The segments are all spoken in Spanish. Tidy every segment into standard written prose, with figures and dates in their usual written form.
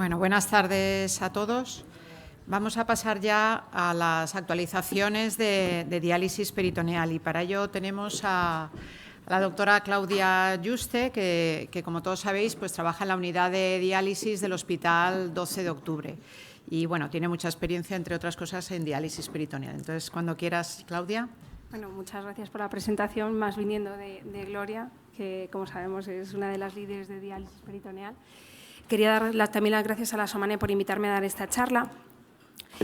Bueno, buenas tardes a todos. Vamos a pasar ya a las actualizaciones de diálisis peritoneal y para ello tenemos a la doctora Claudia Juste, que como todos sabéis, pues trabaja en la unidad de diálisis del Hospital 12 de Octubre y bueno, tiene mucha experiencia, entre otras cosas, en diálisis peritoneal. Entonces, cuando quieras, Claudia. Bueno, muchas gracias por la presentación, más viniendo de Gloria, que como sabemos es una de las líderes de diálisis peritoneal. Quería dar también las gracias a la SOMANE por invitarme a dar esta charla.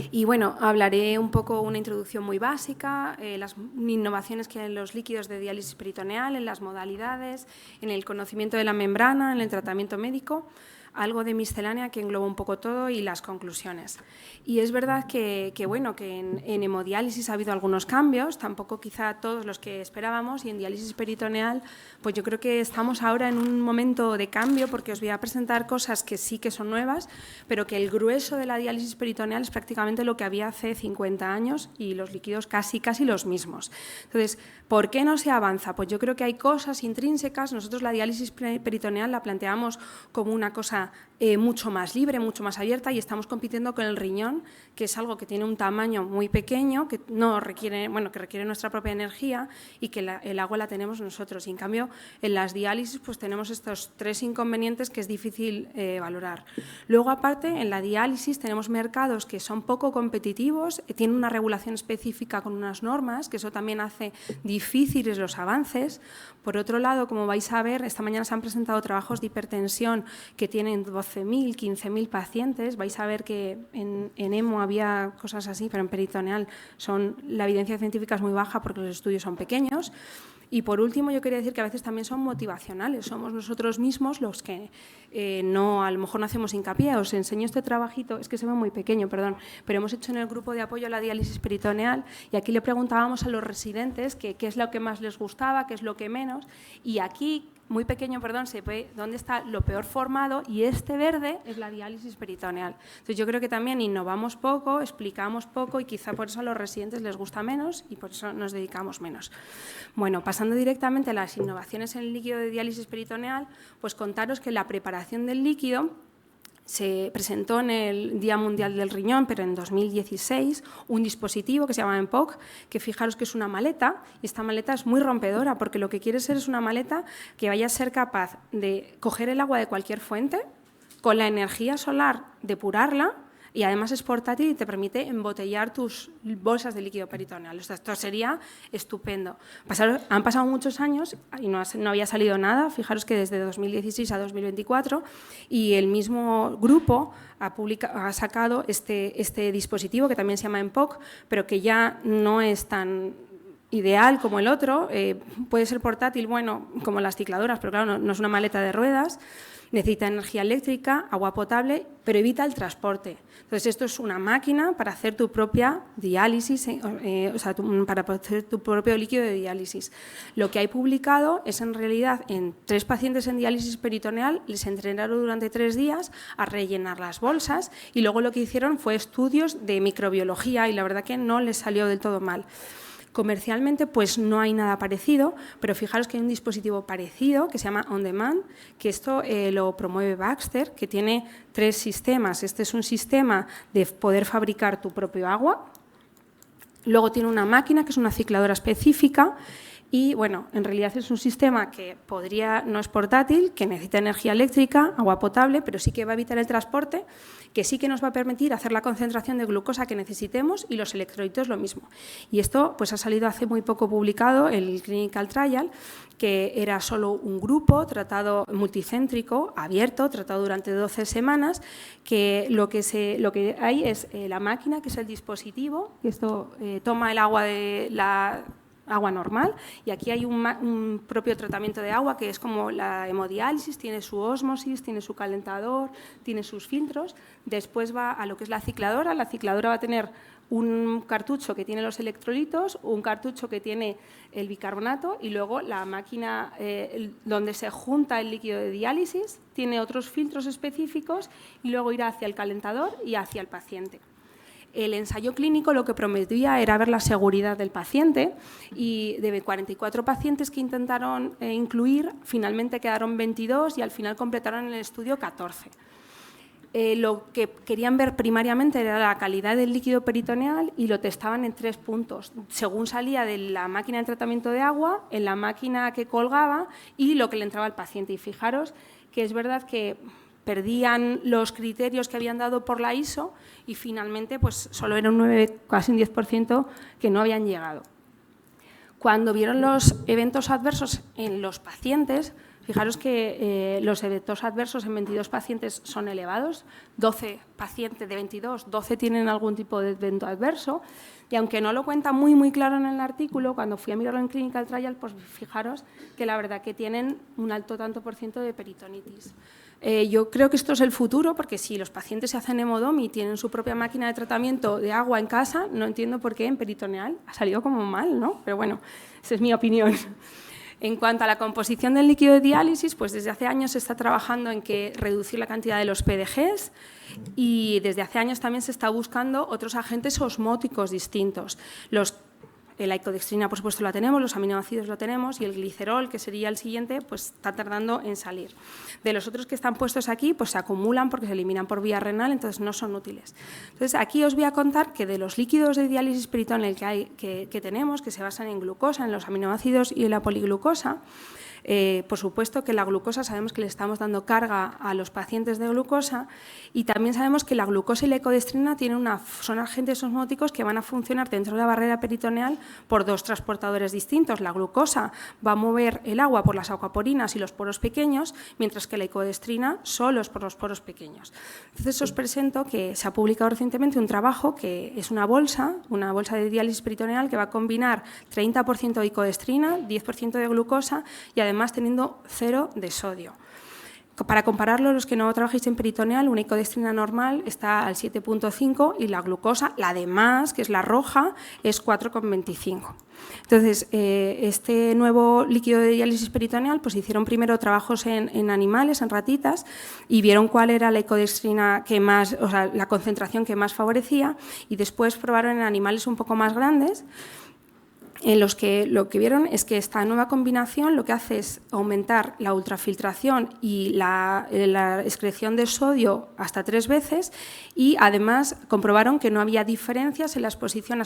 Y bueno, hablaré un poco, una introducción muy básica, las innovaciones que hay en los líquidos de diálisis peritoneal, en las modalidades, en el conocimiento de la membrana, en el tratamiento médico, algo de miscelánea que engloba un poco todo y las conclusiones. Y es verdad que en hemodiálisis ha habido algunos cambios, tampoco quizá todos los que esperábamos, y en diálisis peritoneal pues yo creo que estamos ahora en un momento de cambio porque os voy a presentar cosas que sí que son nuevas, pero que el grueso de la diálisis peritoneal es prácticamente lo que había hace 50 años y los líquidos casi los mismos. Entonces, ¿por qué no se avanza? Pues yo creo que hay cosas intrínsecas. Nosotros la diálisis peritoneal la planteamos como una cosa mucho más libre, mucho más abierta, y estamos compitiendo con el riñón, que es algo que tiene un tamaño muy pequeño, que no requiere, que requiere nuestra propia energía y que el agua la tenemos nosotros. Y en cambio, en las diálisis pues tenemos estos tres inconvenientes que es difícil valorar. Luego, aparte, en la diálisis tenemos mercados que son poco competitivos, tienen una regulación específica con unas normas, que eso también hace difíciles los avances. Por otro lado, como vais a ver, esta mañana se han presentado trabajos de hipertensión que tienen 12.000, 15.000 pacientes. Vais a ver que en hemo había cosas así, pero en peritoneal la evidencia científica es muy baja porque los estudios son pequeños. Y por último, yo quería decir que a veces también son motivacionales. Somos nosotros mismos los que a lo mejor no hacemos hincapié. Os enseño este trabajito, es que se ve muy pequeño, perdón, pero hemos hecho en el grupo de apoyo a la diálisis peritoneal y aquí le preguntábamos a los residentes qué es lo que más les gustaba, qué es lo que menos, y aquí, muy pequeño, perdón, se ve dónde está lo peor formado y este verde es la diálisis peritoneal. Entonces, yo creo que también innovamos poco, explicamos poco y quizá por eso a los residentes les gusta menos y por eso nos dedicamos menos. Bueno, pasando directamente a las innovaciones en el líquido de diálisis peritoneal, pues contaros que la preparación del líquido se presentó en el Día Mundial del Riñón, pero en 2016, un dispositivo que se llama EMPOC, que fijaros que es una maleta, y esta maleta es muy rompedora, porque lo que quiere ser es una maleta que vaya a ser capaz de coger el agua de cualquier fuente, con la energía solar depurarla, y además es portátil y te permite embotellar tus bolsas de líquido peritoneal. Esto sería estupendo. Han pasado muchos años y no había salido nada. Fijaros que desde 2016 a 2024 y el mismo grupo ha sacado este dispositivo que también se llama EMPOC, pero que ya no es tan ideal como el otro. Puede ser portátil, como las cicladoras, pero claro, no es una maleta de ruedas. Necesita energía eléctrica, agua potable, pero evita el transporte. Entonces, esto es una máquina para hacer tu propia diálisis, para hacer tu propio líquido de diálisis. Lo que hay publicado es, en realidad, en 3 pacientes en diálisis peritoneal, les entrenaron durante 3 días a rellenar las bolsas y luego lo que hicieron fue estudios de microbiología y la verdad que no les salió del todo mal. Comercialmente, pues no hay nada parecido, pero fijaros que hay un dispositivo parecido que se llama On Demand, que esto lo promueve Baxter, que tiene 3 sistemas. Este es un sistema de poder fabricar tu propio agua. Luego tiene una máquina que es una cicladora específica. Y, en realidad es un sistema que no es portátil, que necesita energía eléctrica, agua potable, pero sí que va a evitar el transporte, que sí que nos va a permitir hacer la concentración de glucosa que necesitemos y los electrolitos lo mismo. Y esto pues ha salido hace muy poco publicado, el Clinical Trial, que era solo un grupo tratado multicéntrico, abierto, tratado durante 12 semanas, que lo que hay es la máquina, que es el dispositivo, que esto toma el agua de la agua normal, y aquí hay un propio tratamiento de agua que es como la hemodiálisis, tiene su ósmosis, tiene su calentador, tiene sus filtros. Después va a lo que es la cicladora va a tener un cartucho que tiene los electrolitos, un cartucho que tiene el bicarbonato y luego la máquina donde se junta el líquido de diálisis tiene otros filtros específicos y luego irá hacia el calentador y hacia el paciente. El ensayo clínico lo que prometía era ver la seguridad del paciente y de 44 pacientes que intentaron incluir, finalmente quedaron 22 y al final completaron el estudio 14. lo que querían ver primariamente era la calidad del líquido peritoneal y lo testaban en 3 puntos, según salía de la máquina de tratamiento de agua, en la máquina que colgaba y lo que le entraba al paciente. Y fijaros que es verdad que perdían los criterios que habían dado por la ISO y finalmente pues, solo era un 9, casi un 10% que no habían llegado. Cuando vieron los eventos adversos en los pacientes, fijaros que los eventos adversos en 22 pacientes son elevados, 12 pacientes de 22, 12 tienen algún tipo de evento adverso, y aunque no lo cuenta muy claro en el artículo, cuando fui a mirarlo en Clinical Trial, pues fijaros que la verdad que tienen un alto tanto por ciento de peritonitis. Yo creo que esto es el futuro, porque si los pacientes se hacen hemodomi y tienen su propia máquina de tratamiento de agua en casa, no entiendo por qué en peritoneal ha salido como mal, ¿no? Pero bueno, esa es mi opinión. En cuanto a la composición del líquido de diálisis, pues desde hace años se está trabajando en que reducir la cantidad de los PDGs y desde hace años también se está buscando otros agentes osmóticos distintos. La icodextrina, por supuesto, la tenemos, los aminoácidos lo tenemos y el glicerol, que sería el siguiente, pues está tardando en salir. De los otros que están puestos aquí, pues se acumulan porque se eliminan por vía renal, entonces no son útiles. Entonces, aquí os voy a contar que de los líquidos de diálisis peritoneal que tenemos, que se basan en glucosa, en los aminoácidos y en la poliglucosa, por supuesto que la glucosa sabemos que le estamos dando carga a los pacientes de glucosa y también sabemos que la glucosa y la icodextrina son agentes osmóticos que van a funcionar dentro de la barrera peritoneal por 2 transportadores distintos. La glucosa va a mover el agua por las aquaporinas y los poros pequeños, mientras que la icodextrina solo es por los poros pequeños. Entonces os presento que se ha publicado recientemente un trabajo que es una bolsa de diálisis peritoneal que va a combinar 30% de icodextrina, 10% de glucosa y además teniendo 0 de sodio. Para compararlo, los que no trabajéis en peritoneal, una icodextrina normal está al 7,5 y la glucosa, la de más, que es la roja, es 4,25. Entonces, este nuevo líquido de diálisis peritoneal, pues hicieron primero trabajos en animales, en ratitas, y vieron cuál era la icodextrina que más, o sea, la concentración que más favorecía, y después probaron en animales un poco más grandes, en los que lo que vieron es que esta nueva combinación lo que hace es aumentar la ultrafiltración y la excreción de sodio hasta 3 veces y además comprobaron que no había diferencias en la exposición a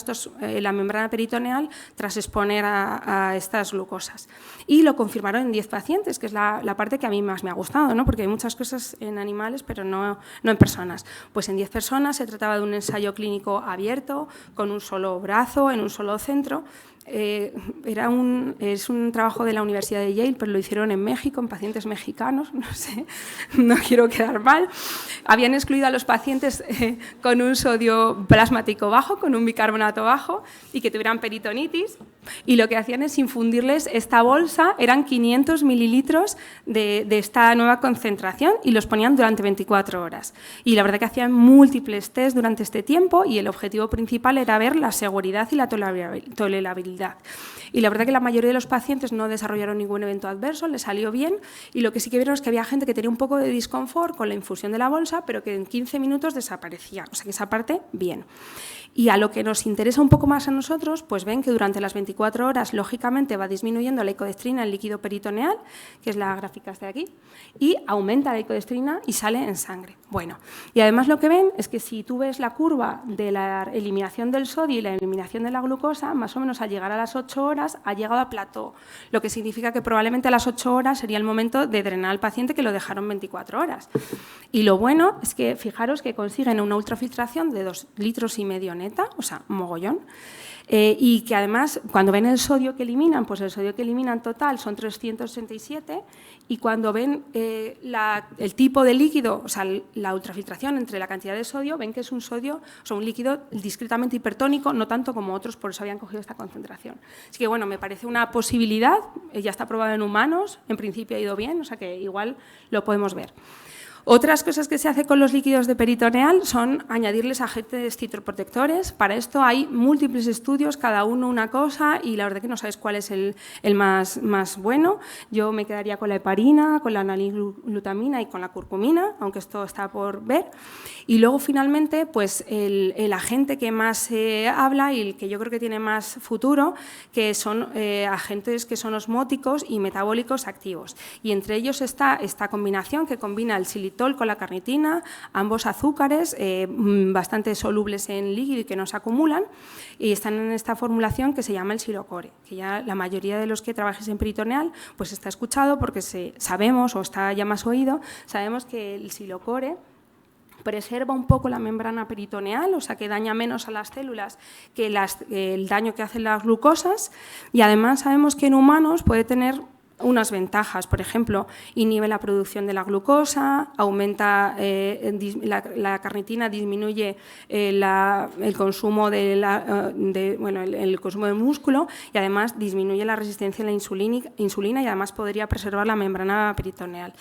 la membrana peritoneal tras exponer a estas glucosas. Y lo confirmaron en 10 pacientes, que es la parte que a mí más me ha gustado, ¿no? Porque hay muchas cosas en animales, pero no en personas. Pues en 10 personas se trataba de un ensayo clínico abierto, con un solo brazo, en un solo centro. Es un trabajo de la Universidad de Yale, pero lo hicieron en México, en pacientes mexicanos, no sé, no quiero quedar mal. Habían excluido a los pacientes con un sodio plasmático bajo, con un bicarbonato bajo y que tuvieran peritonitis, y lo que hacían es infundirles esta bolsa, eran 500 mililitros de esta nueva concentración y los ponían durante 24 horas. Y la verdad que hacían múltiples test durante este tiempo y el objetivo principal era ver la seguridad y la tolerabilidad. Y la verdad que la mayoría de los pacientes no desarrollaron ningún evento adverso, les salió bien y lo que sí que vieron es que había gente que tenía un poco de disconfort con la infusión de la bolsa, pero que en 15 minutos desaparecía, o sea que esa parte bien. Y a lo que nos interesa un poco más a nosotros, pues ven que durante las 24 horas, lógicamente, va disminuyendo la icodextrina, el líquido peritoneal, que es la gráfica de aquí, y aumenta la icodextrina y sale en sangre. Bueno, y además lo que ven es que si tú ves la curva de la eliminación del sodio y la eliminación de la glucosa, más o menos al llegar a las 8 horas ha llegado a plató, lo que significa que probablemente a las 8 horas sería el momento de drenar al paciente, que lo dejaron 24 horas. Y lo bueno es que fijaros que consiguen una ultrafiltración de 2,5 litros neta, o sea, mogollón, y que además cuando ven el sodio que eliminan, pues el sodio que eliminan total son 367 y cuando ven el tipo de líquido, o sea, la ultrafiltración entre la cantidad de sodio, ven que es un sodio, o sea, un líquido discretamente hipertónico, no tanto como otros, por eso habían cogido esta concentración. Así que bueno, me parece una posibilidad, ya está probado en humanos, en principio ha ido bien, o sea que igual lo podemos ver. Otras cosas que se hace con los líquidos de peritoneal son añadirles agentes citroprotectores. Para esto hay múltiples estudios, cada uno una cosa, y la verdad que no sabes cuál es el más bueno. Yo me quedaría con la heparina, con la anilglutamina y con la curcumina, aunque esto está por ver. Y luego, finalmente, pues el agente que más se habla y el que yo creo que tiene más futuro, que son agentes que son osmóticos y metabólicos activos. Y entre ellos está esta combinación que combina el xilitol xilitol con la carnitina, ambos azúcares bastante solubles en líquido y que no se acumulan, y están en esta formulación que se llama el Silocore, que ya la mayoría de los que trabajes en peritoneal pues está escuchado porque sabemos, o está ya más oído, sabemos que el Silocore preserva un poco la membrana peritoneal, o sea que daña menos a las células que el daño que hacen las glucosas, y además sabemos que en humanos puede tener unas ventajas, por ejemplo, inhibe la producción de la glucosa, aumenta la carnitina, disminuye el consumo el consumo de músculo, y además disminuye la resistencia a la insulina y además podría preservar la membrana peritoneal.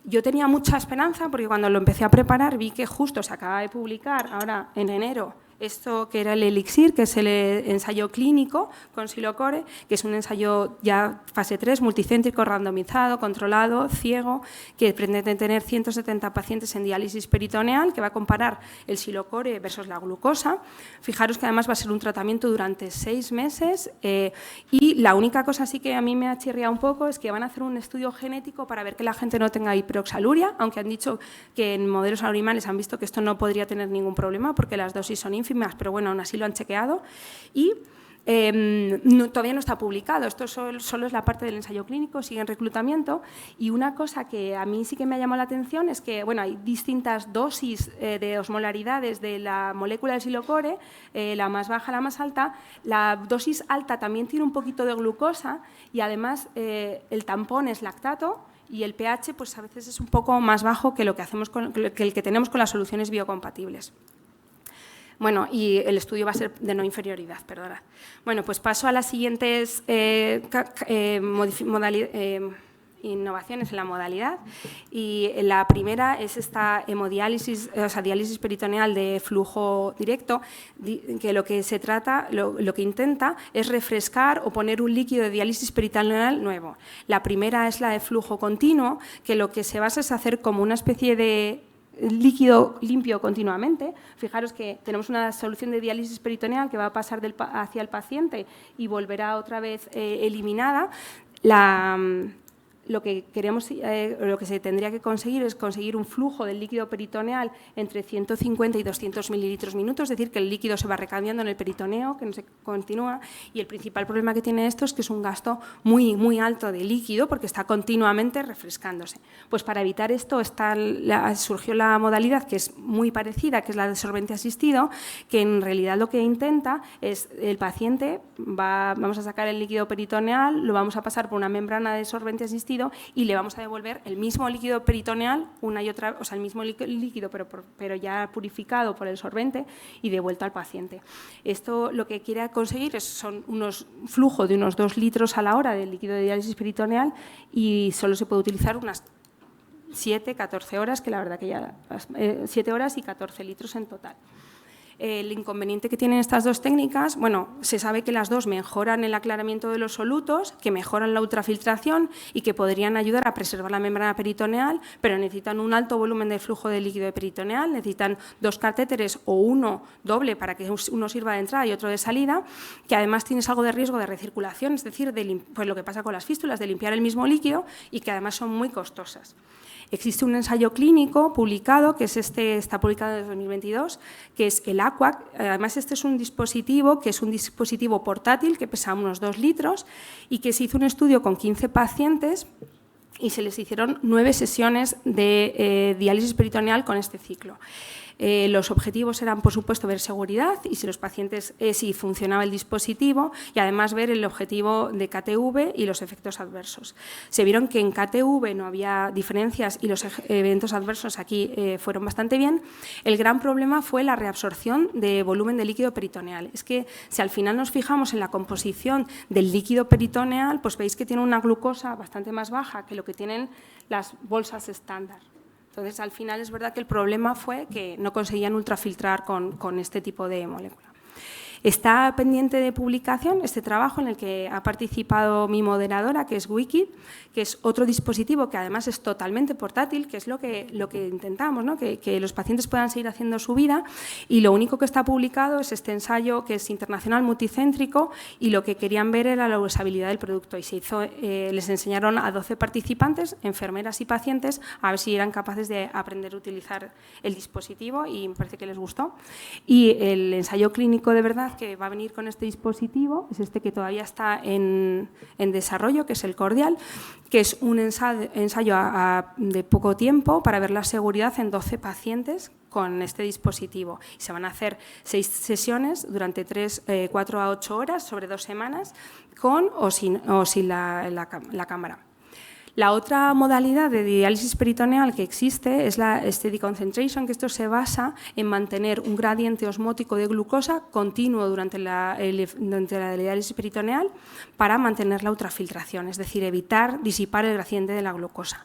Yo tenía mucha esperanza porque cuando lo empecé a preparar vi que justo se acaba de publicar ahora en enero esto que era el ELIXIR, que es el ensayo clínico con Silocore, que es un ensayo ya fase 3, multicéntrico, randomizado, controlado, ciego, que pretende tener 170 pacientes en diálisis peritoneal, que va a comparar el Silocore versus la glucosa. Fijaros que además va a ser un tratamiento durante 6 meses y la única cosa sí que a mí me ha chirriado un poco es que van a hacer un estudio genético para ver que la gente no tenga hiperoxaluria, aunque han dicho que en modelos animales han visto que esto no podría tener ningún problema porque las dosis son ínfimas, pero bueno, aún así lo han chequeado y todavía no está publicado. Esto solo es la parte del ensayo clínico, sigue en reclutamiento, y una cosa que a mí sí que me ha llamado la atención es que bueno, hay distintas dosis de osmolaridades de la molécula del Silocore, la más baja, la más alta. La dosis alta también tiene un poquito de glucosa y además el tampón es lactato, y el pH pues a veces es un poco más bajo que el que tenemos con las soluciones biocompatibles. Bueno, y el estudio va a ser de no inferioridad, perdonad. Bueno, pues paso a las siguientes innovaciones en la modalidad, y la primera es esta hemodiálisis, o sea, diálisis peritoneal de flujo directo, que lo que intenta es refrescar o poner un líquido de diálisis peritoneal nuevo. La primera es la de flujo continuo, que lo que se basa es hacer como una especie de líquido limpio continuamente. Fijaros que tenemos una solución de diálisis peritoneal que va a pasar hacia el paciente y volverá otra vez eliminada. Lo que se tendría que conseguir es conseguir un flujo del líquido peritoneal entre 150 y 200 mililitros minutos, es decir, que el líquido se va recambiando en el peritoneo, que no se continúa, y el principal problema que tiene esto es que es un gasto muy, muy alto de líquido porque está continuamente refrescándose. Pues para evitar esto surgió la modalidad que es muy parecida, que es la de sorbente asistido, que en realidad lo que intenta es el paciente, vamos a sacar el líquido peritoneal, lo vamos a pasar por una membrana de sorbente asistido y le vamos a devolver el mismo líquido peritoneal una y otra, o sea, el mismo líquido pero ya purificado por el sorbente y devuelto al paciente. Esto lo que quiere conseguir son unos flujos de unos 2 litros a la hora del líquido de diálisis peritoneal, y solo se puede utilizar unas 7-14 horas, que la verdad que ya 7 horas y 14 litros en total. El inconveniente que tienen estas dos técnicas, bueno, se sabe que las dos mejoran el aclaramiento de los solutos, que mejoran la ultrafiltración y que podrían ayudar a preservar la membrana peritoneal, pero necesitan un alto volumen de flujo de líquido peritoneal, necesitan 2 catéteres o uno doble para que uno sirva de entrada y otro de salida, que además tienes algo de riesgo de recirculación, es decir, pues lo que pasa con las fístulas, de limpiar el mismo líquido, y que además son muy costosas. Existe un ensayo clínico publicado, que es está publicado en 2022, que es el AQUAC. Además, este es un dispositivo que es un dispositivo portátil que pesa unos 2 litros y que se hizo un estudio con 15 pacientes y se les hicieron 9 sesiones de diálisis peritoneal con este ciclo. Los objetivos eran, por supuesto, ver seguridad y si los pacientes, si funcionaba el dispositivo, y además ver el objetivo de KTV y los efectos adversos. Se vieron que en KTV no había diferencias y los eventos adversos aquí fueron bastante bien. El gran problema fue la reabsorción de volumen de líquido peritoneal. Es que si al final nos fijamos en la composición del líquido peritoneal, pues veis que tiene una glucosa bastante más baja que lo que tienen las bolsas estándar. Entonces, al final es verdad que el problema fue que no conseguían ultrafiltrar con este tipo de molécula. Está pendiente de publicación este trabajo en el que ha participado mi moderadora, que es Wiki, que es otro dispositivo que además es totalmente portátil, que es lo que intentamos, ¿no? Que los pacientes puedan seguir haciendo su vida, y lo único que está publicado es este ensayo que es internacional multicéntrico, y lo que querían ver era la usabilidad del producto, y se hizo, les enseñaron a 12 participantes, enfermeras y pacientes, a ver si eran capaces de aprender a utilizar el dispositivo, y me parece que les gustó. Y el ensayo clínico de verdad que va a venir con este dispositivo es este que todavía está en desarrollo, que es el Cordial, que es un ensayo de poco tiempo para ver la seguridad en 12 pacientes con este dispositivo. Y se van a hacer 6 sesiones durante 4 a 8 horas sobre 2 semanas, con o sin la cámara. La otra modalidad de diálisis peritoneal que existe es la steady concentration, que esto se basa en mantener un gradiente osmótico de glucosa continuo durante la diálisis peritoneal para mantener la ultrafiltración, es decir, evitar disipar el gradiente de la glucosa.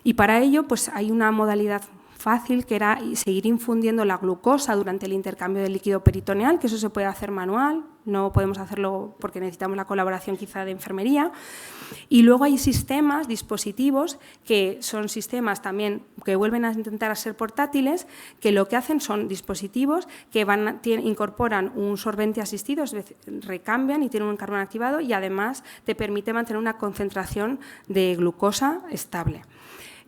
Y para ello pues, hay una modalidad fácil, que era seguir infundiendo la glucosa durante el intercambio del líquido peritoneal, que eso se puede hacer manual, no podemos hacerlo porque necesitamos la colaboración quizá de enfermería. Y luego hay sistemas, dispositivos, que son sistemas también que vuelven a intentar a ser portátiles, que lo que hacen son dispositivos que incorporan un sorbente asistido, es decir, recambian y tienen un carbón activado, y además te permite mantener una concentración de glucosa estable.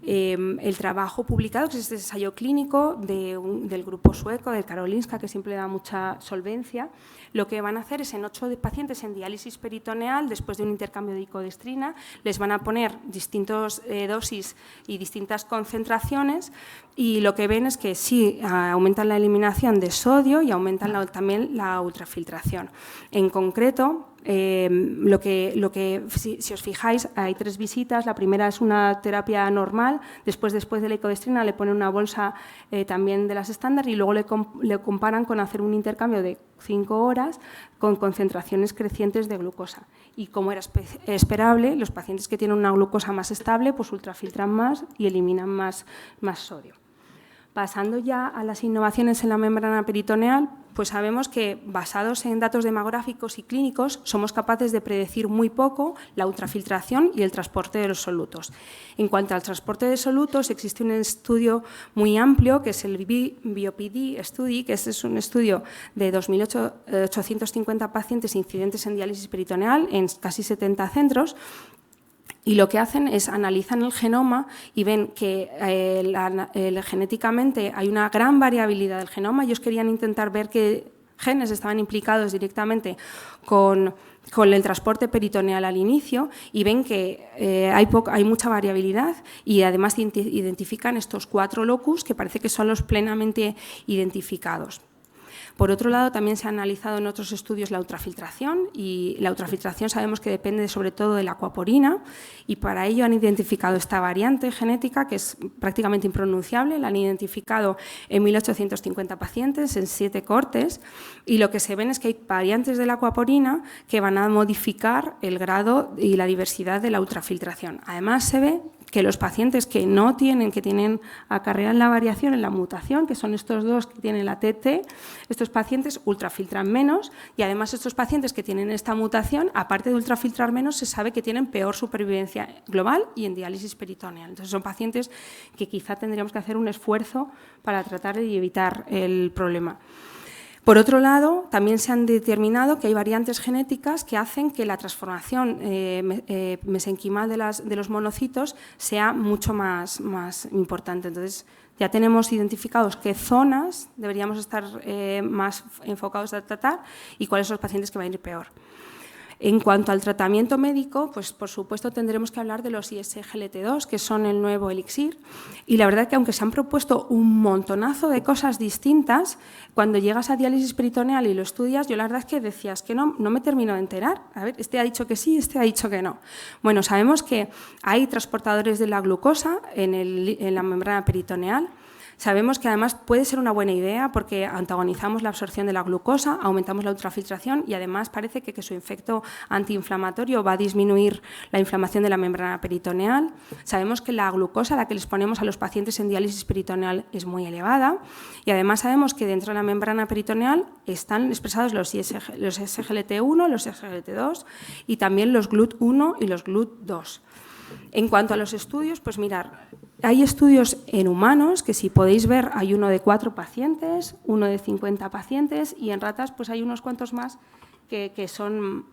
El trabajo publicado, que es este ensayo clínico del grupo sueco, de Karolinska, que siempre da mucha solvencia, lo que van a hacer es en 8 pacientes en diálisis peritoneal, después de un intercambio de icodestrina, les van a poner distintas dosis y distintas concentraciones, y lo que ven es que sí aumentan la eliminación de sodio y aumentan también la ultrafiltración. En concreto, si os fijáis, hay 3 visitas. La primera es una terapia normal, después de la icodestrina le ponen una bolsa también de las estándar, y luego le comparan con hacer un intercambio de 5 horas con concentraciones crecientes de glucosa. Y como era esperable, los pacientes que tienen una glucosa más estable pues ultrafiltran más y eliminan más sodio. Pasando ya a las innovaciones en la membrana peritoneal, pues sabemos que, basados en datos demográficos y clínicos, somos capaces de predecir muy poco la ultrafiltración y el transporte de los solutos. En cuanto al transporte de solutos, existe un estudio muy amplio, que es el BioPD Study, que es un estudio de 2.850 pacientes incidentes en diálisis peritoneal en casi 70 centros, y lo que hacen es analizan el genoma y ven que genéticamente hay una gran variabilidad del genoma. Ellos querían intentar ver qué genes estaban implicados directamente con el transporte peritoneal al inicio, y ven que hay mucha variabilidad, y además identifican estos 4 locus que parece que son los plenamente identificados. Por otro lado, también se ha analizado en otros estudios la ultrafiltración, y la ultrafiltración sabemos que depende sobre todo de la aquaporina, y para ello han identificado esta variante genética que es prácticamente impronunciable. La han identificado en 1.850 pacientes en 7 cortes, y lo que se ven es que hay variantes de la aquaporina que van a modificar el grado y la diversidad de la ultrafiltración. Además, se ve que los pacientes que acarrean la variación en la mutación, que son estos 2 que tienen la TT, estos pacientes ultrafiltran menos, y además estos pacientes que tienen esta mutación, aparte de ultrafiltrar menos, se sabe que tienen peor supervivencia global y en diálisis peritoneal. Entonces son pacientes que quizá tendríamos que hacer un esfuerzo para tratar de evitar el problema. Por otro lado, también se han determinado que hay variantes genéticas que hacen que la transformación mesenquimal de los monocitos sea mucho más importante. Entonces, ya tenemos identificados qué zonas deberíamos estar más enfocados a tratar y cuáles son los pacientes que van a ir peor. En cuanto al tratamiento médico, pues por supuesto tendremos que hablar de los ISGLT2, que son el nuevo elixir, y la verdad es que aunque se han propuesto un montonazo de cosas distintas, cuando llegas a diálisis peritoneal y lo estudias, yo la verdad es que decías que no me termino de enterar. A ver, este ha dicho que sí, este ha dicho que no. Bueno, sabemos que hay transportadores de la glucosa en la membrana peritoneal. Sabemos que además puede ser una buena idea porque antagonizamos la absorción de la glucosa, aumentamos la ultrafiltración y además parece que su efecto antiinflamatorio va a disminuir la inflamación de la membrana peritoneal. Sabemos que la glucosa a la que les ponemos a los pacientes en diálisis peritoneal es muy elevada y además sabemos que dentro de la membrana peritoneal están expresados los SGLT1, los SGLT2 y también los GLUT1 y los GLUT2. En cuanto a los estudios, pues mirar, hay estudios en humanos que si podéis ver hay uno de 4 pacientes, uno de 50 pacientes y en ratas pues hay unos cuantos más que son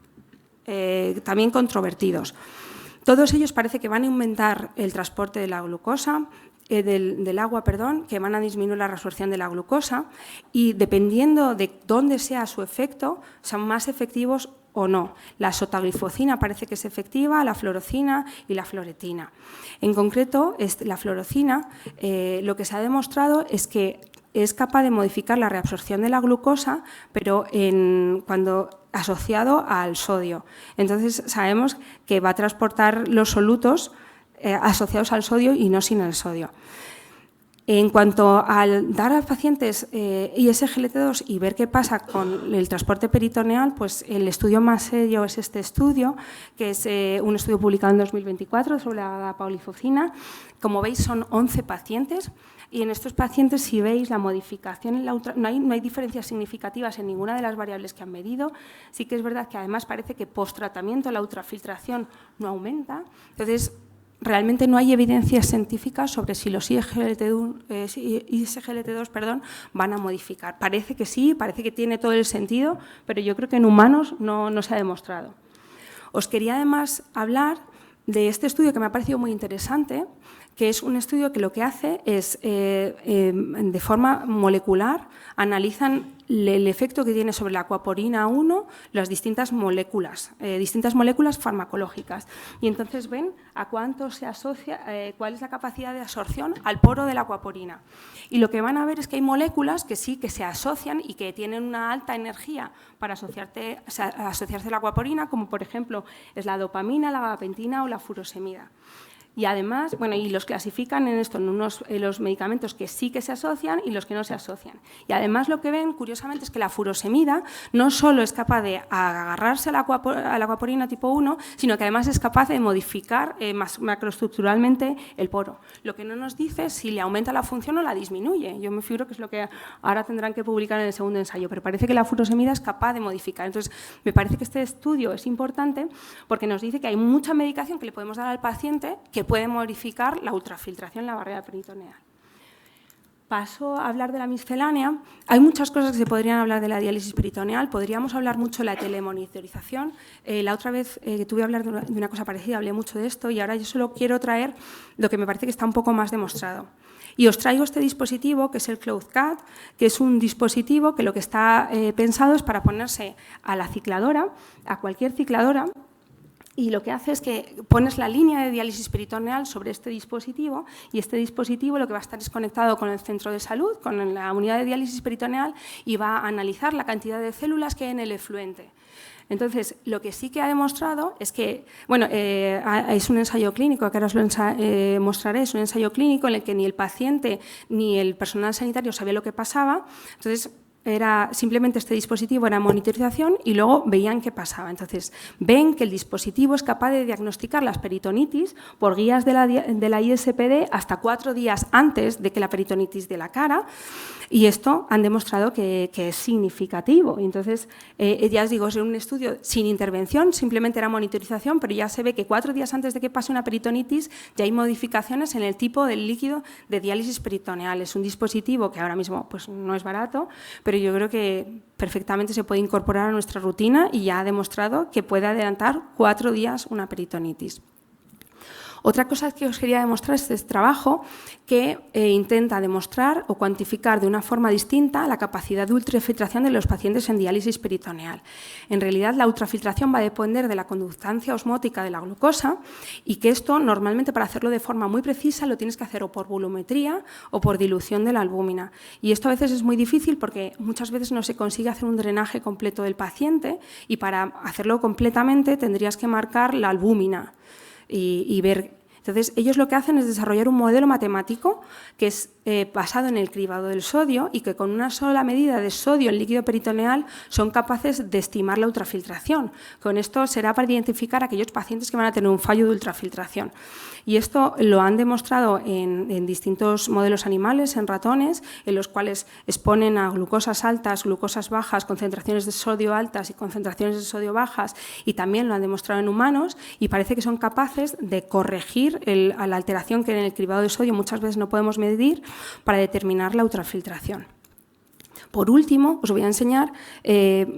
también controvertidos. Todos ellos parece que van a aumentar el transporte de la glucosa, del agua, perdón, que van a disminuir la reabsorción de la glucosa y dependiendo de dónde sea su efecto, son más efectivos o no. La sotaglifosina parece que es efectiva, la fluorocina y la fluoretina. En concreto, la fluorocina, lo que se ha demostrado es que es capaz de modificar la reabsorción de la glucosa, pero cuando asociado al sodio. Entonces, sabemos que va a transportar los solutos asociados al sodio y no sin el sodio. En cuanto al dar a pacientes ISGLT2 y ver qué pasa con el transporte peritoneal, pues el estudio más serio es este estudio, que es un estudio publicado en 2024 sobre la paulifocina. Como veis, son 11 pacientes y en estos pacientes, si veis la modificación, en no hay diferencias significativas en ninguna de las variables que han medido. Sí que es verdad que además parece que post-tratamiento la ultrafiltración no aumenta. Entonces, realmente no hay evidencias científicas sobre si los ISGLT2 van a modificar. Parece que sí, parece que tiene todo el sentido, pero yo creo que en humanos no se ha demostrado. Os quería además hablar de este estudio que me ha parecido muy interesante, que es un estudio que lo que hace es, de forma molecular, analizan el efecto que tiene sobre la aquaporina 1 las distintas moléculas farmacológicas. Y entonces ven a cuánto se asocia, cuál es la capacidad de absorción al poro de la aquaporina. Y lo que van a ver es que hay moléculas que sí que se asocian y que tienen una alta energía para asociarse a la aquaporina, como por ejemplo es la dopamina, la gabapentina o la furosemida. Y además, bueno, y los clasifican en esto, en los medicamentos que sí que se asocian y los que no se asocian. Y además lo que ven, curiosamente, es que la furosemida no solo es capaz de agarrarse a la aquaporina tipo 1, sino que además es capaz de modificar macroestructuralmente el poro. Lo que no nos dice es si le aumenta la función o la disminuye. Yo me figuro que es lo que ahora tendrán que publicar en el segundo ensayo, pero parece que la furosemida es capaz de modificar. Entonces, me parece que este estudio es importante porque nos dice que hay mucha medicación que le podemos dar al paciente que puede modificar la ultrafiltración en la barrera peritoneal. Paso a hablar de la miscelánea. Hay muchas cosas que se podrían hablar de la diálisis peritoneal. Podríamos hablar mucho de la telemonitorización. La otra vez que tuve que hablar de una cosa parecida, hablé mucho de esto y ahora yo solo quiero traer lo que me parece que está un poco más demostrado. Y os traigo este dispositivo, que es el CloudCat, que es un dispositivo que lo que está pensado es para ponerse a la cicladora, a cualquier cicladora, y lo que hace es que pones la línea de diálisis peritoneal sobre este dispositivo y este dispositivo lo que va a estar es conectado con el centro de salud, con la unidad de diálisis peritoneal y va a analizar la cantidad de células que hay en el efluente. Entonces, lo que sí que ha demostrado es que, bueno, es un ensayo clínico, que ahora os lo mostraré, es un ensayo clínico en el que ni el paciente ni el personal sanitario sabía lo que pasaba. Entonces, simplemente este dispositivo era monitorización y luego veían qué pasaba. Entonces, ven que el dispositivo es capaz de diagnosticar las peritonitis por guías de la ISPD hasta 4 días antes de que la peritonitis de la cara y esto han demostrado que es significativo. Entonces, ya os digo, es un estudio sin intervención, simplemente era monitorización, pero ya se ve que 4 días antes de que pase una peritonitis ya hay modificaciones en el tipo del líquido de diálisis peritoneal. Es un dispositivo que ahora mismo pues, no es barato, pero yo creo que perfectamente se puede incorporar a nuestra rutina y ya ha demostrado que puede adelantar 4 días una peritonitis. Otra cosa que os quería demostrar es este trabajo que intenta demostrar o cuantificar de una forma distinta la capacidad de ultrafiltración de los pacientes en diálisis peritoneal. En realidad, la ultrafiltración va a depender de la conductancia osmótica de la glucosa y que esto, normalmente, para hacerlo de forma muy precisa, lo tienes que hacer o por volumetría o por dilución de la albúmina. Y esto a veces es muy difícil porque muchas veces no se consigue hacer un drenaje completo del paciente y para hacerlo completamente tendrías que marcar la albúmina y ver. Entonces, ellos lo que hacen es desarrollar un modelo matemático que es basado en el cribado del sodio y que con una sola medida de sodio en líquido peritoneal son capaces de estimar la ultrafiltración. Con esto será para identificar a aquellos pacientes que van a tener un fallo de ultrafiltración. Y esto lo han demostrado en distintos modelos animales, en ratones, en los cuales exponen a glucosas altas, glucosas bajas, concentraciones de sodio altas y concentraciones de sodio bajas, y también lo han demostrado en humanos, y parece que son capaces de corregir la alteración que en el cribado de sodio muchas veces no podemos medir para determinar la ultrafiltración. Por último, os voy a enseñar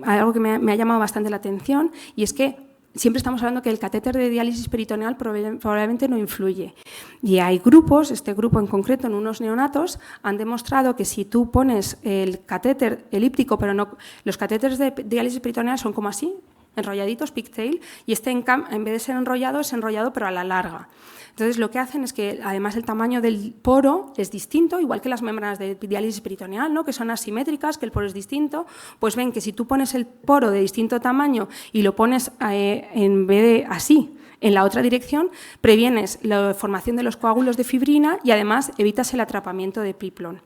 algo que me ha llamado bastante la atención, y es que siempre estamos hablando que el catéter de diálisis peritoneal probablemente no influye. Y hay grupos, este grupo en concreto, en unos neonatos, han demostrado que si tú pones el catéter elíptico, pero no, los catéteres de diálisis peritoneal son como así, enrolladitos, pigtail, y este en vez de ser enrollado, es enrollado pero a la larga. Entonces, lo que hacen es que, además, el tamaño del poro es distinto, igual que las membranas de diálisis peritoneal, ¿no?, que son asimétricas, que el poro es distinto. Pues ven que si tú pones el poro de distinto tamaño y lo pones en vez de así, en la otra dirección, previenes la formación de los coágulos de fibrina y, además, evitas el atrapamiento de piplón.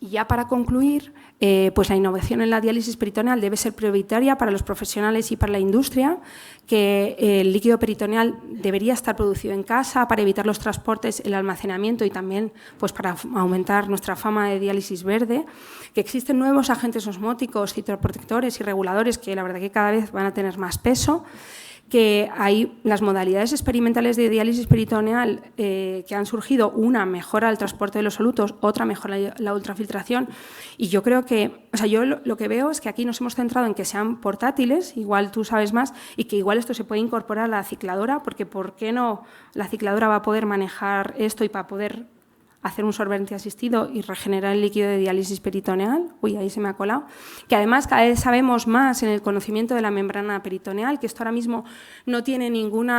Y ya para concluir, pues la innovación en la diálisis peritoneal debe ser prioritaria para los profesionales y para la industria, que el líquido peritoneal debería estar producido en casa para evitar los transportes, el almacenamiento y también pues, para aumentar nuestra fama de diálisis verde, que existen nuevos agentes osmóticos, citoprotectores y reguladores que la verdad que cada vez van a tener más peso, que hay las modalidades experimentales de diálisis peritoneal que han surgido, una mejora el transporte de los solutos, otra mejora la ultrafiltración, y yo creo que, o sea, yo lo que veo es que aquí nos hemos centrado en que sean portátiles, igual tú sabes más, y que igual esto se puede incorporar a la cicladora, porque ¿por qué no la cicladora va a poder manejar esto y para poder hacer un sorbente asistido y regenerar el líquido de diálisis peritoneal? Uy, ahí se me ha colado. Que además cada vez sabemos más en el conocimiento de la membrana peritoneal, que esto ahora mismo no tiene ningún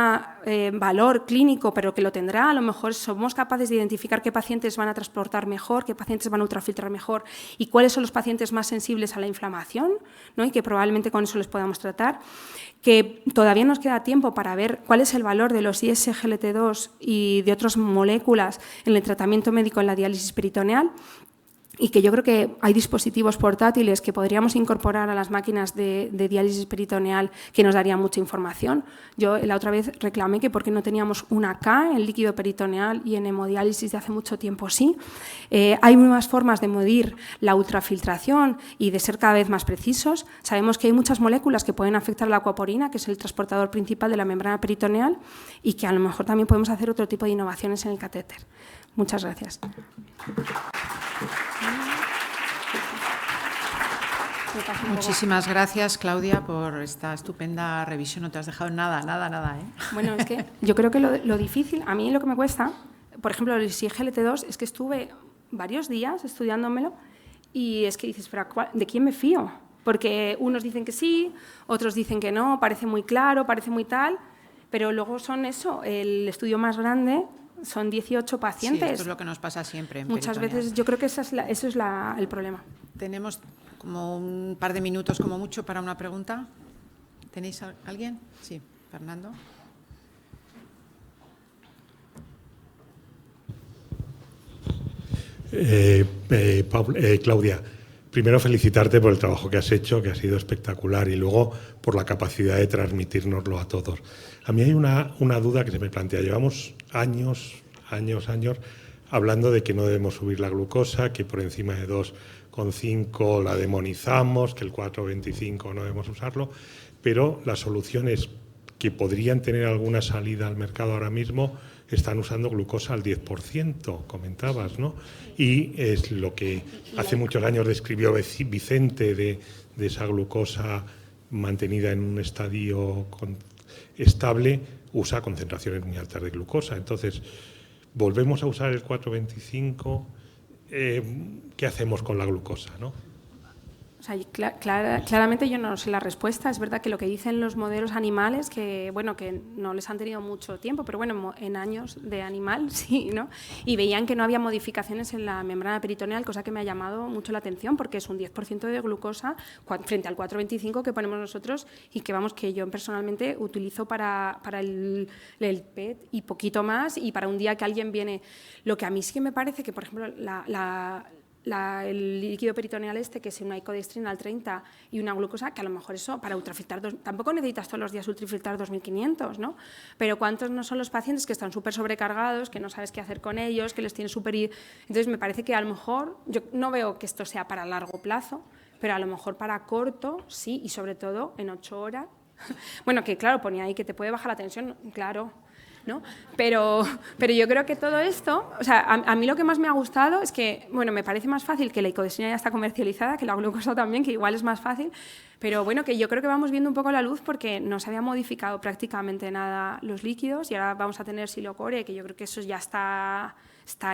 valor clínico, pero que lo tendrá. A lo mejor somos capaces de identificar qué pacientes van a transportar mejor, qué pacientes van a ultrafiltrar mejor y cuáles son los pacientes más sensibles a la inflamación, ¿no?, y que probablemente con eso les podamos tratar. Que todavía nos queda tiempo para ver cuál es el valor de los ISGLT2 y de otras moléculas en el tratamiento médico en la diálisis peritoneal, y que yo creo que hay dispositivos portátiles que podríamos incorporar a las máquinas de diálisis peritoneal que nos darían mucha información. Yo la otra vez reclamé que por qué no teníamos una K en líquido peritoneal y en hemodiálisis de hace mucho tiempo sí. Hay nuevas formas de medir la ultrafiltración y de ser cada vez más precisos. Sabemos que hay muchas moléculas que pueden afectar la aquaporina, que es el transportador principal de la membrana peritoneal, y que a lo mejor también podemos hacer otro tipo de innovaciones en el catéter. Muchas gracias. Muchísimas gracias, Claudia, por esta estupenda revisión. No te has dejado nada, ¿eh? Bueno, es que yo creo que lo difícil, a mí lo que me cuesta, por ejemplo, el ISGLT2, es que estuve varios días estudiándomelo y es que dices, pero ¿de quién me fío? Porque unos dicen que sí, otros dicen que no, parece muy claro, parece muy tal, pero luego son eso, el estudio más grande son 18 pacientes. Sí, esto es lo que nos pasa siempre. Muchas veces yo creo que eso es el problema. Tenemos como un par de minutos como mucho para una pregunta. ¿Tenéis alguien? Sí, Fernando. Claudia, primero felicitarte por el trabajo que has hecho, que ha sido espectacular, y luego por la capacidad de transmitírnoslo a todos. A mí hay una duda que se me plantea. Llevamos años hablando de que no debemos subir la glucosa, que por encima de 2,5 la demonizamos, que el 4,25 no debemos usarlo, pero las soluciones que podrían tener alguna salida al mercado ahora mismo están usando glucosa al 10%, comentabas, ¿no? Y es lo que hace muchos años describió Vicente de esa glucosa mantenida en un estadio estable, usa concentraciones muy altas de glucosa. Entonces, volvemos a usar el 4,25, ¿qué hacemos con la glucosa, no? O sea, claramente yo no sé la respuesta. Es verdad que lo que dicen los modelos animales, que bueno, que no les han tenido mucho tiempo, pero bueno, en años de animal sí, ¿no? Y veían que no había modificaciones en la membrana peritoneal, cosa que me ha llamado mucho la atención, porque es un 10% de glucosa frente al 4,25 que ponemos nosotros y que vamos, que yo personalmente utilizo para el PET y poquito más, y para un día que alguien viene. Lo que a mí sí que me parece que, por ejemplo, el líquido peritoneal que es una icodextrina al 30 y una glucosa, que a lo mejor eso para ultrafiltrar, tampoco necesitas todos los días ultrafiltrar 2500, ¿no? Pero ¿cuántos no son los pacientes que están súper sobrecargados, que no sabes qué hacer con ellos, que les tienes súper... Entonces me parece que a lo mejor, yo no veo que esto sea para largo plazo, pero a lo mejor para corto sí, y sobre todo en 8 horas. Bueno, que claro, ponía ahí que te puede bajar la tensión, claro, ¿no? Pero yo creo que todo esto, o sea, a mí lo que más me ha gustado es que, bueno, me parece más fácil que la icodextrina ya está comercializada, que la glucosa también, que igual es más fácil, pero bueno, que yo creo que vamos viendo un poco la luz porque no se había modificado prácticamente nada los líquidos y ahora vamos a tener silocore, que yo creo que eso ya está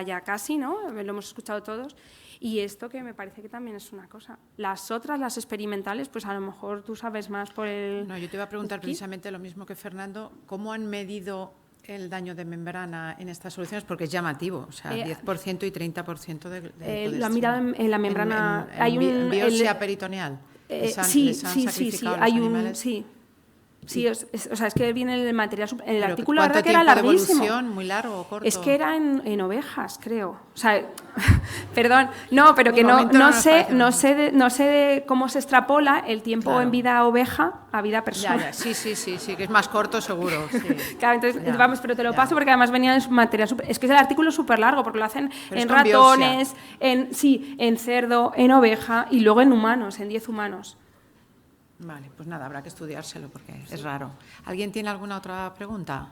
ya casi, ¿no? Lo hemos escuchado todos. Y esto que me parece que también es una cosa. Las otras, las experimentales, pues a lo mejor tú sabes más por el... No, yo te iba a preguntar precisamente lo mismo que Fernando. ¿Cómo han medido el daño de membrana en estas soluciones? Porque es llamativo, o sea, 10% y 30% de lo han mirado en la membrana... En biopsia peritoneal. Sí, hay un... Sí, o sea, es que viene el material... En el artículo, la verdad que era larguísimo. ¿Evolución, muy largo o corto? Es que era en ovejas, creo. O sea, perdón, no, pero que no sé cómo se extrapola el tiempo, claro, en vida oveja a vida persona. Ya. Sí, que es más corto seguro. Sí. Claro, entonces, vamos, pero te lo paso porque además venía en material... Es que el artículo es súper largo porque lo hacen pero en ratones, en cerdo, en oveja y luego en humanos, en 10 humanos. Vale, pues nada, habrá que estudiárselo porque es raro. ¿Alguien tiene alguna otra pregunta?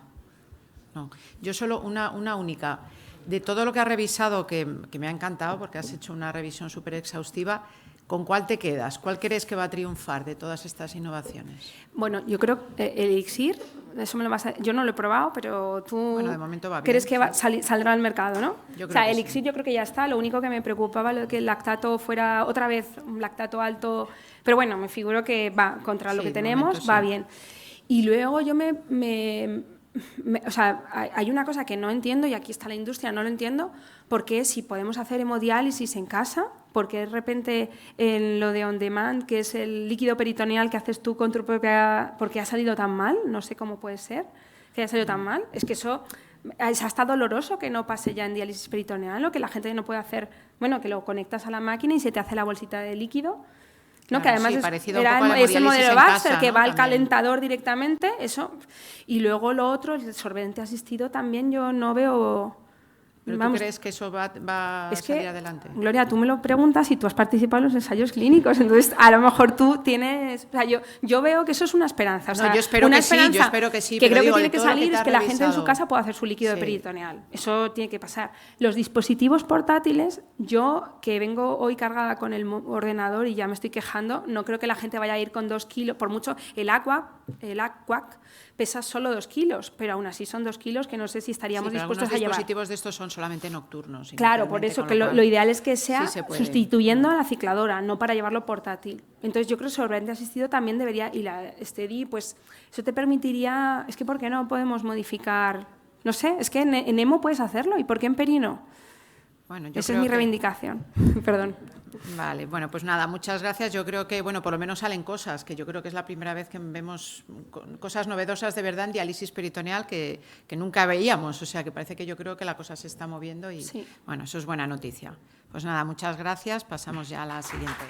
No. Yo solo una única. De todo lo que has revisado, que me ha encantado porque has hecho una revisión súper exhaustiva, ¿con cuál te quedas? ¿Cuál crees que va a triunfar de todas estas innovaciones? Bueno, yo creo que el elixir, eso me lo vas a... Yo no lo he probado, pero tú de momento va bien, crees que saldrá al mercado, ¿no? Yo creo el elixir yo creo que ya está. Lo único que me preocupaba es que el lactato fuera otra vez un lactato alto, pero bueno, me figuro que va contra lo que tenemos, va bien. Y luego yo o sea, hay una cosa que no entiendo, y aquí está la industria, no lo entiendo, porque si podemos hacer hemodiálisis en casa, porque de repente en lo de on demand, que es el líquido peritoneal que haces tú con tu propia... porque ha salido tan mal, no sé cómo puede ser que haya salido tan mal, es que eso... Es hasta doloroso que no pase ya en diálisis peritoneal, o que la gente no puede hacer... Bueno, que lo conectas a la máquina y se te hace la bolsita de líquido... ¿no? Claro, que además es el modelo Baxter, que va al también. Calentador directamente, eso. Y luego lo otro, el sorbente asistido también yo no veo... ¿Pero tú crees que eso va a salir adelante? Gloria, tú me lo preguntas y tú has participado en los ensayos clínicos, entonces a lo mejor tú tienes... O sea, yo veo que eso es una esperanza. O sea, yo espero que sí, que pero creo que tiene que salir es que la gente en su revisado. casa pueda hacer su líquido peritoneal. Eso tiene que pasar. Los dispositivos portátiles, yo que vengo hoy cargada con el ordenador y ya me estoy quejando, no creo que la gente vaya a ir con 2 kilos, por mucho el Aquac pesa solo 2 kilos, pero aún así son 2 kilos que no sé si estaríamos dispuestos a llevar. Los dispositivos de estos son solamente nocturnos. Claro, por eso que lo ideal es que sea sustituyendo a la cicladora, no para llevarlo portátil. Entonces yo creo que el sorbente asistido también debería, y la Steady, pues eso te permitiría, es que ¿por qué no podemos modificar? No sé, es que en hemo puedes hacerlo, ¿y por qué en perino? Bueno, esa es mi reivindicación. Perdón. Vale, bueno, pues nada, muchas gracias. Yo creo que, bueno, por lo menos salen cosas, que yo creo que es la primera vez que vemos cosas novedosas de verdad en diálisis peritoneal que nunca veíamos. O sea, que parece que yo creo que la cosa se está moviendo y, bueno, eso es buena noticia. Pues nada, muchas gracias. Pasamos ya a la siguiente.